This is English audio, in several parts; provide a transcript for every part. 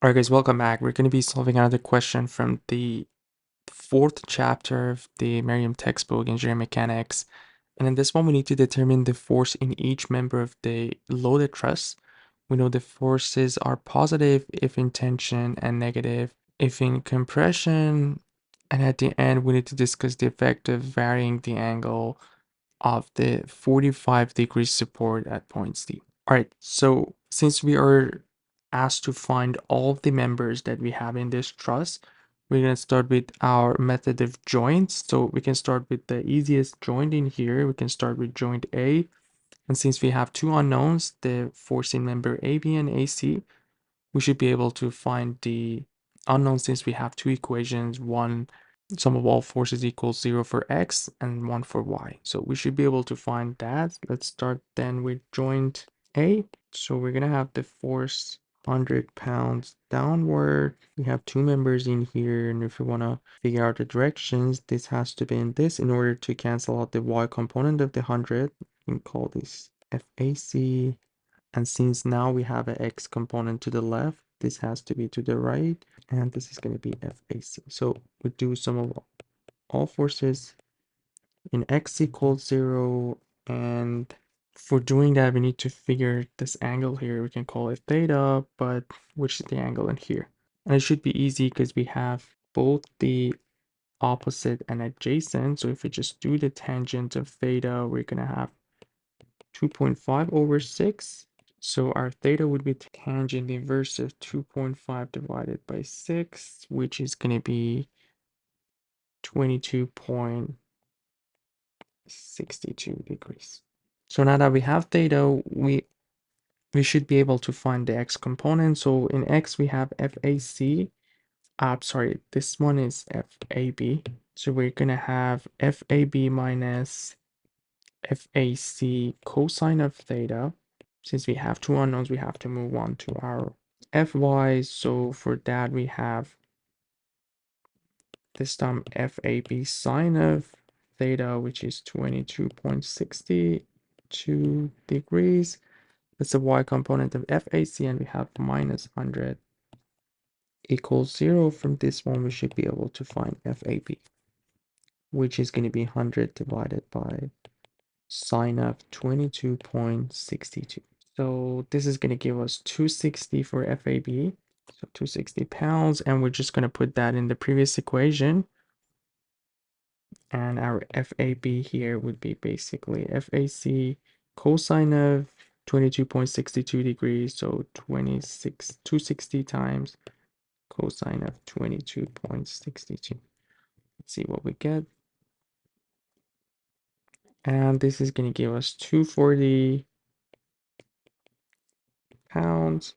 Alright guys, welcome back. We're going to be solving another question from the fourth chapter of the Meriam textbook, Engineering Mechanics. And in this one, we need to determine the force in each member of the loaded truss. We know the forces are positive if in tension and negative if in compression. And at the end, we need to discuss the effect of varying the angle of the 45 degree support at point C. All right, so since we are asked to find all of the members that we have in this truss, we're going to start with our method of joints. So we can start with the easiest joint in here. We can start with joint A. And since we have two unknowns, the force in member AB and AC, we should be able to find the unknown since we have two equations, one sum of all forces equals 0 for x and 1 for y. So we should be able to find that. Let's start then with joint A. So we're going to have the force 100 pounds downward. We have two members in here, and if we want to figure out the directions, this has to be in this in order to cancel out the y component of the 100. We can call this FAC. And since now we have an x component to the left, this has to be to the right, and this is going to be FAC. So we do sum of all forces in x equals 0, and for doing that, we need to figure this angle here. We can call it theta, but which is the angle in here? And it should be easy because we have both the opposite and adjacent. So if we just do the tangent of theta, we're going to have 2.5 over 6. So our theta would be tangent inverse of 2.5 divided by 6, which is going to be 22.62 degrees. So now that we have theta, we should be able to find the x component. So in x, we have FAC. Sorry, this one is FAB. So we're going to have FAB minus FAC cosine of theta. Since we have two unknowns, we have to move on to our Fy. So for that, we have this time FAB sine of theta, which is 22.62 degrees. That's the y component of FAC, and we have minus 100 equals 0. From this one, we should be able to find FAB, which is going to be 100 divided by sine of 22.62. So this is going to give us 260 for FAB. So 260 pounds, and we're just going to put that in the previous equation. And our FAB here would be basically FAC cosine of 22.62 degrees. So 260 times cosine of 22.62. Let's see what we get. And this is going to give us 240 pounds.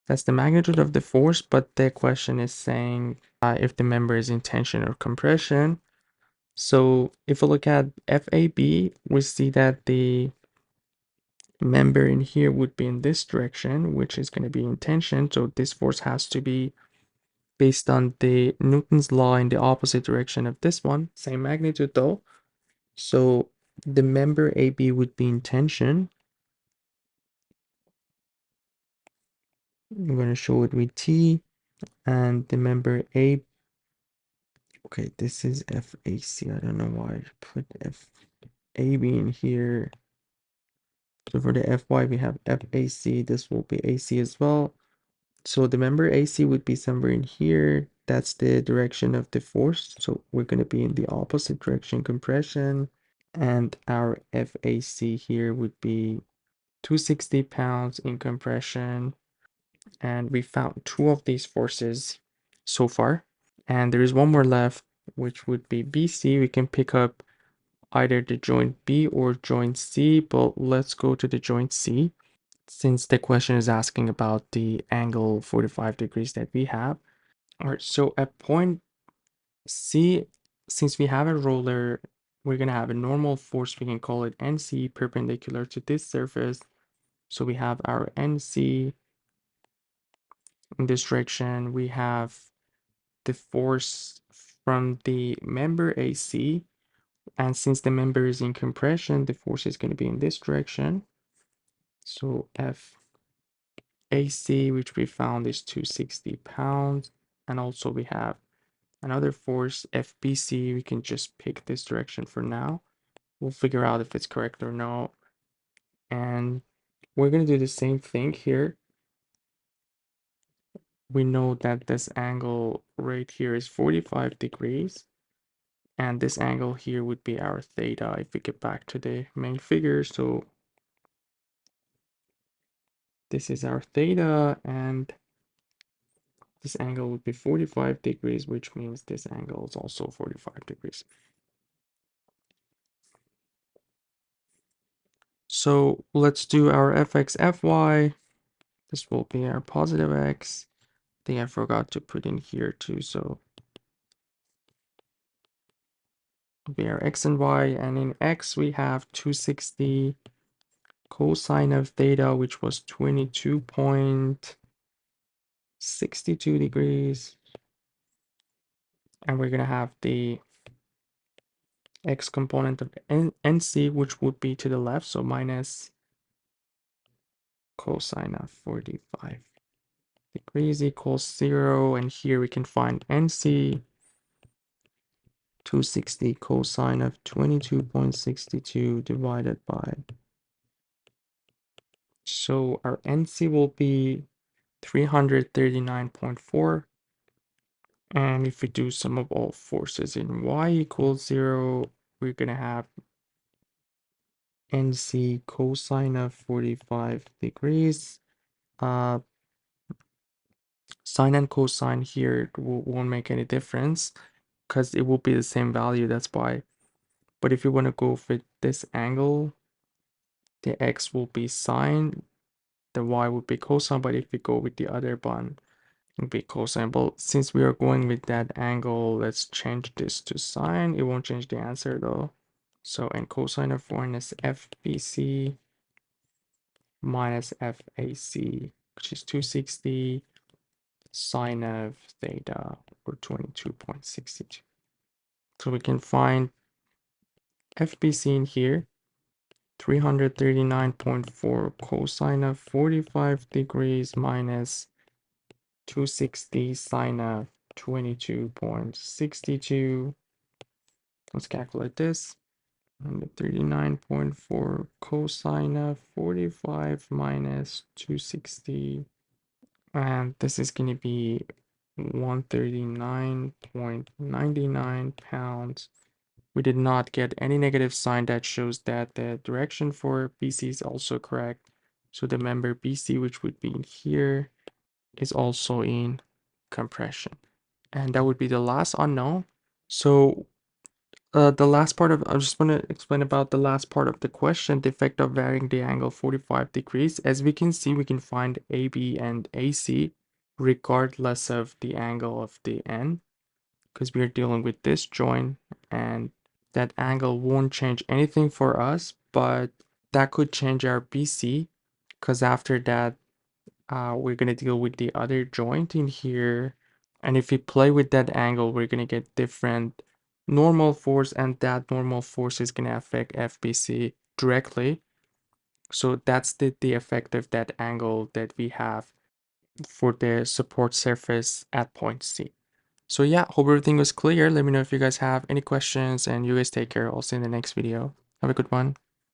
That's the magnitude of the force, but the question is saying if the member is in tension or compression. So if we look at FAB, we see that the member in here would be in this direction, which is going to be in tension. So this force has to be based on the Newton's law in the opposite direction of this one. Same magnitude though. So the member AB would be in tension. I'm going to show it with T, and the member A. Okay, this is FAC. I don't know why I put FAB in here. So for the FY, we have FAC. This will be AC as well. So the member AC would be somewhere in here. That's the direction of the force. So we're going to be in the opposite direction, compression. And our FAC here would be 260 pounds in compression. And we found two of these forces so far. And there is one more left, which would be BC. We can pick up either the joint B or joint C, but let's go to the joint C since the question is asking about the angle 45 degrees that we have. All right, so at point C, since we have a roller, we're going to have a normal force. We can call it NC perpendicular to this surface. So we have our NC in this direction. We have the force from the member AC. And since the member is in compression, the force is going to be in this direction. So F AC, which we found is 260 pounds. And also we have another force, FBC. We can just pick this direction for now. We'll figure out if it's correct or no. And we're going to do the same thing here. We know that this angle right here is 45 degrees. And this angle here would be our theta if we get back to the main figure. So this is our theta, and this angle would be 45 degrees, which means this angle is also 45 degrees. So let's do our fx, fy. This will be our positive x. I think I forgot to put in here too, so it'll be our x and y. And in x, we have 260 cosine of theta, which was 22.62 degrees. And we're going to have the x component of NC, which would be to the left, so minus cosine of 45 degrees equals 0. And here we can find NC, 260 cosine of 22.62 divided by. So our NC will be 339.4. And if we do sum of all forces in y equals 0, we're going to have NC cosine of 45 degrees. Sine and cosine here won't make any difference because it will be the same value, that's why. But if you want to go with this angle, the x will be sine, the y would be cosine, but if we go with the other one, it will be cosine. But since we are going with that angle, let's change this to sine. It won't change the answer though. So, and cosine of 1 is FBC minus FAC, which is 260 sine of theta, or 22.62. So we can find FBC in here, 339.4 cosine of 45 degrees minus 260 sine of 22.62. Let's calculate this. 139.4 cosine of 45 minus 260. And this is going to be 139.99 pounds. We did not get any negative sign. That shows that the direction for BC is also correct. So the member BC, which would be in here, is also in compression. And that would be the last unknown. So the last part of, I just want to explain about the last part of the question, the effect of varying the angle 45 degrees. As we can see, we can find AB and AC regardless of the angle of the N, because we are dealing with this joint, and that angle won't change anything for us, but that could change our BC, because after that, we're going to deal with the other joint in here. And if we play with that angle, we're going to get different normal force, and that normal force is going to affect FBC directly. So that's the effect of that angle that we have for the support surface at point C. So yeah, hope everything was clear. Let me know if you guys have any questions, and you guys take care. I'll see you in the next video. Have a good one.